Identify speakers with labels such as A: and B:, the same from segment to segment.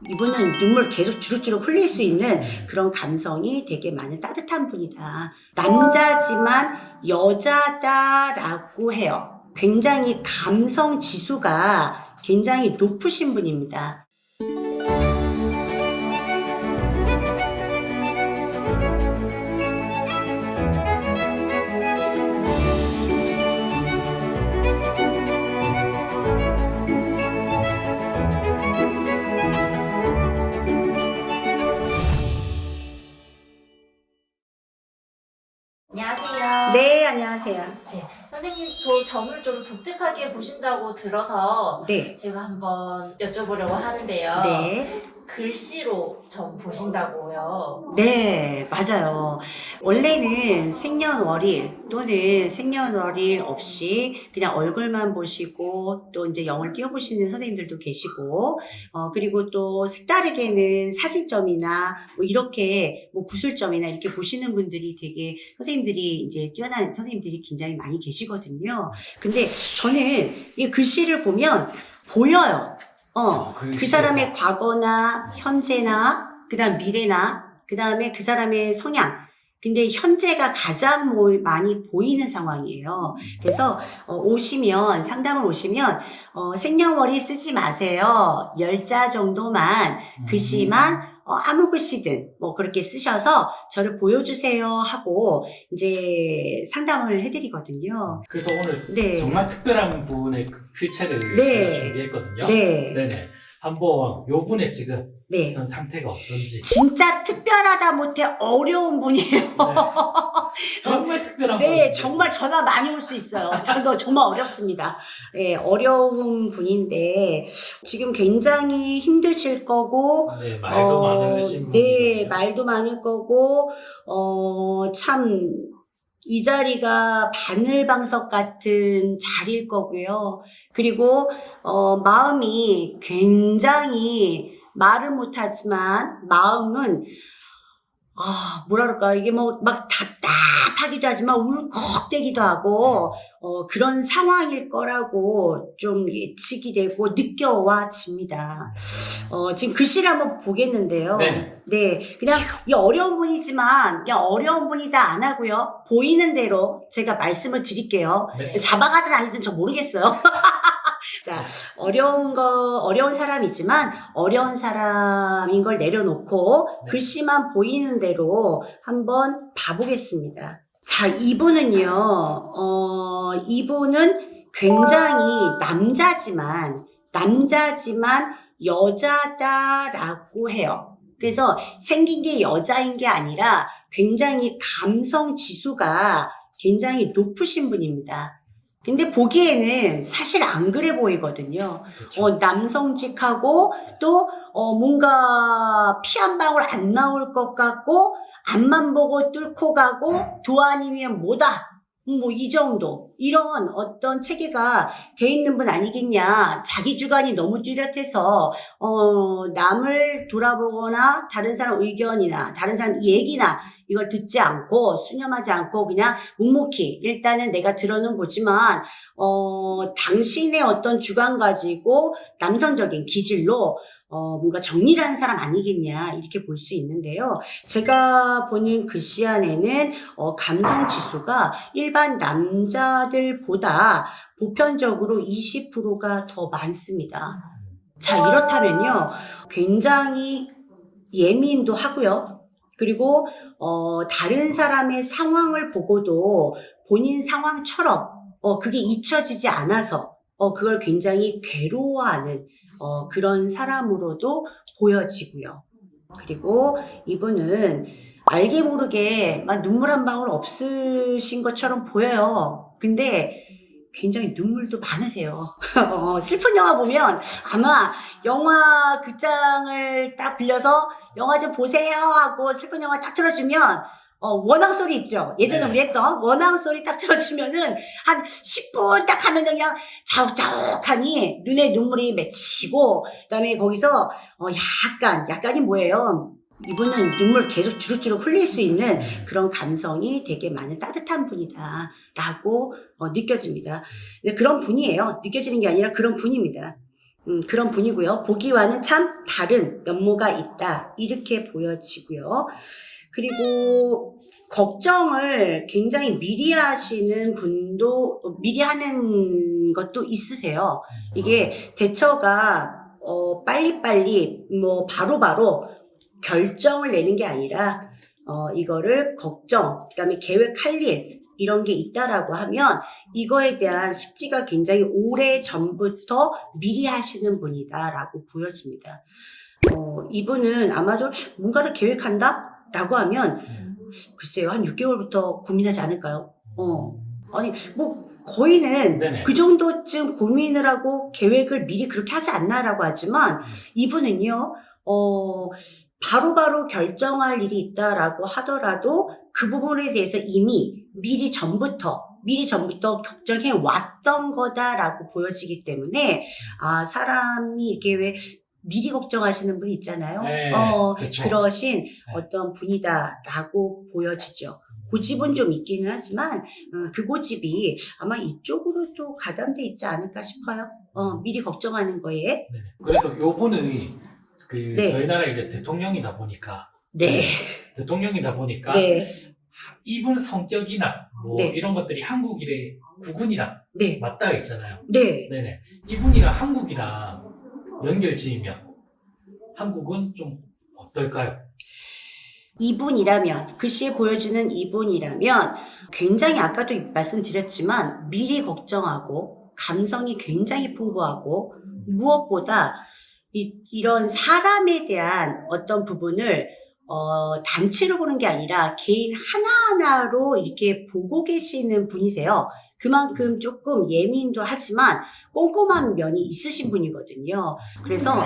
A: 이분은 눈물 계속 주룩주룩 흘릴 수 있는 그런 감성이 되게 많은 따뜻한 분이다. 남자지만 여자다라고 해요. 굉장히 감성 지수가 굉장히 높으신 분입니다.
B: 안녕하세요.
A: 네, 안녕하세요.
B: 네, 선생님, 저 점을 좀 독특하게 보신다고 들어서
A: 네.
B: 제가 한번 여쭤보려고 하는데요.
A: 네.
B: 글씨로 점 보신다고요?
A: 네, 맞아요. 원래는 생년월일 또는 생년월일 없이 그냥 얼굴만 보시고 또 이제 영을 띄워보시는 선생님들도 계시고, 그리고 또 색다르게는 사진점이나 뭐 이렇게 뭐 구술점이나 이렇게 보시는 분들이 되게 선생님들이 이제 뛰어난 선생님들이 굉장히 많이 계시거든요. 근데 저는 이 글씨를 보면 보여요. 그 사람의 과거나 현재나 그다음 미래나 그다음에 그 사람의 성향. 근데 현재가 가장 많이 보이는 상황이에요. 그래서 상담을 오시면 생년월일 쓰지 마세요. 10자 정도만 글씨만 아무 글씨든 뭐 그렇게 쓰셔서 저를 보여주세요 하고 이제 상담을 해드리거든요.
C: 그래서 오늘
A: 네.
C: 정말 특별한 분의 그 필체를
A: 네.
C: 준비했거든요.
A: 네.
C: 네네. 한번 요 분의 지금
A: 네.
C: 현 상태가 어떤지.
A: 진짜 특별하다 못해 어려운 분이에요.
C: 네. 정말 특별한 분.
A: 네, 정말 전화 많이 올 수 있어요. 저도 정말 어렵습니다. 네, 어려운 분인데 지금 굉장히 힘드실 거고,
C: 네, 말도 많으신 분.
A: 네, 말도 많을 거고, 참. 이 자리가 바늘방석 같은 자리일 거고요. 그리고 마음이 굉장히 말은 못하지만 마음은 뭐라 그럴까 이게 뭐 막 답답하기도 하지만 울컥대기도 하고 그런 상황일 거라고 좀 예측이 되고 느껴와집니다. 지금 글씨를 한번 보겠는데요.
C: 네.
A: 네, 그냥 이 어려운 분이지만 그냥 어려운 분이다 안 하고요. 보이는 대로 제가 말씀을 드릴게요.
C: 네.
A: 잡아가든 아니든 저 모르겠어요. 자, 어려운 사람이지만 어려운 사람인 걸 내려놓고
C: 네.
A: 글씨만 보이는 대로 한번 봐보겠습니다. 자, 이분은요, 이분은 굉장히 남자지만 여자다라고 해요. 그래서 생긴 게 여자인 게 아니라 굉장히 감성 지수가 굉장히 높으신 분입니다. 근데 보기에는 사실 안 그래 보이거든요.
C: 그렇죠.
A: 남성직하고 또 뭔가 피 한 방울 안 나올 것 같고 앞만 보고 뚫고 가고 도 아니면 뭐다. 뭐 이 정도. 이런 어떤 체계가 돼 있는 분 아니겠냐. 자기 주관이 너무 뚜렷해서 남을 돌아보거나 다른 사람 의견이나 다른 사람 얘기나 이걸 듣지 않고 수념하지 않고 그냥 묵묵히 일단은 내가 들어는 보지만 당신의 어떤 주관 가지고 남성적인 기질로 뭔가 정리를 하는 사람 아니겠냐 이렇게 볼 수 있는데요. 제가 보는 글씨 안에는 감성 지수가 일반 남자들보다 보편적으로 20%가 더 많습니다. 자, 이렇다면요. 굉장히 예민도 하고요. 그리고 다른 사람의 상황을 보고도 본인 상황처럼 그게 잊혀지지 않아서 그걸 굉장히 괴로워하는 그런 사람으로도 보여지고요. 그리고 이분은 알게 모르게 막 눈물 한 방울 없으신 것처럼 보여요. 근데 굉장히 눈물도 많으세요. 슬픈 영화 보면 아마 영화 극장을 딱 빌려서 영화 좀 보세요 하고 슬픈 영화 딱 틀어주면 원앙 소리 있죠. 예전에
C: 네.
A: 우리 했던 원앙 소리 딱 틀어주면은 한 10분 딱 하면 그냥 자욱자욱하니 눈에 눈물이 맺히고 그다음에 거기서 약간이 뭐예요? 이분은 눈물 계속 주룩주룩 흘릴 수 있는 그런 감성이 되게 많은 따뜻한 분이다라고 느껴집니다. 그런 분이에요. 느껴지는 게 아니라 그런 분입니다. 그런 분이고요. 보기와는 참 다른 면모가 있다. 이렇게 보여지고요. 그리고 걱정을 굉장히 미리 하시는 분도, 미리 하는 것도 있으세요. 이게 대처가, 빨리빨리, 바로바로 결정을 내는 게 아니라, 이거를 걱정, 그 다음에 계획할 일, 이런 게 있다라고 하면, 이거에 대한 숙지가 굉장히 오래 전부터 미리 하시는 분이다라고 보여집니다. 이분은 아마도 뭔가를 계획한다? 라고 하면, 글쎄요, 한 6개월부터 고민하지 않을까요? 아니, 거의는
C: 네네.
A: 그 정도쯤 고민을 하고 계획을 미리 그렇게 하지 않나라고 하지만, 이분은요, 바로바로 결정할 일이 있다라고 하더라도 그 부분에 대해서 이미 미리 전부터 걱정해 왔던 거다라고 보여지기 때문에, 사람이 이렇게 왜 미리 걱정하시는 분 있잖아요.
C: 네, 그렇죠.
A: 그러신 어떤 분이다라고 보여지죠. 고집은 좀 있기는 하지만, 그 고집이 아마 이쪽으로 또 가담돼 있지 않을까 싶어요. 미리 걱정하는 거에.
C: 네. 그래서 요분이
A: 네.
C: 저희 나라 이제 대통령이다 보니까.
A: 네.
C: 대통령이다 보니까.
A: 네.
C: 이분 성격이나
A: 네.
C: 이런 것들이 한국 일의 국군이랑
A: 네.
C: 맞닿아 있잖아요.
A: 네.
C: 네네. 이분이랑 한국이랑 연결 지으면 한국은 좀 어떨까요?
A: 이분이라면, 글씨에 보여지는 이분이라면 굉장히 아까도 말씀드렸지만 미리 걱정하고 감성이 굉장히 풍부하고 무엇보다 이런 사람에 대한 어떤 부분을 단체로 보는 게 아니라 개인 하나하나로 이렇게 보고 계시는 분이세요. 그만큼 조금 예민도 하지만 꼼꼼한 면이 있으신 분이거든요. 그래서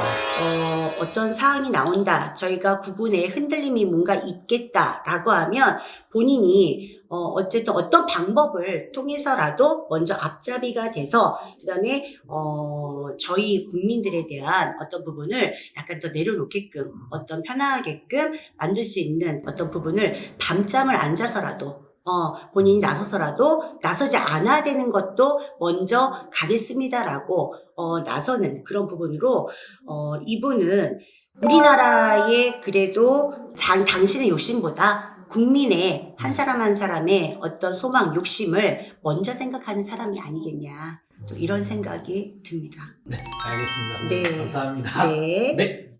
A: 어떤 사항이 나온다, 저희가 국군에 흔들림이 뭔가 있겠다라고 하면 본인이 어쨌든 어떤 방법을 통해서라도 먼저 앞잡이가 돼서 그다음에 저희 국민들에 대한 어떤 부분을 약간 더 내려놓게끔, 어떤 편하게끔 만들 수 있는 어떤 부분을 밤잠을 안 자서라도 본인이 나서서라도, 나서지 않아야 되는 것도 먼저 가겠습니다라고 나서는 그런 부분으로 이분은 우리나라의 그래도 당신의 욕심보다 국민의 한 사람 한 사람의 어떤 소망, 욕심을 먼저 생각하는 사람이 아니겠냐, 또 이런 생각이 듭니다.
C: 네, 알겠습니다.
A: 네.
C: 감사합니다.
A: 네.
C: 네.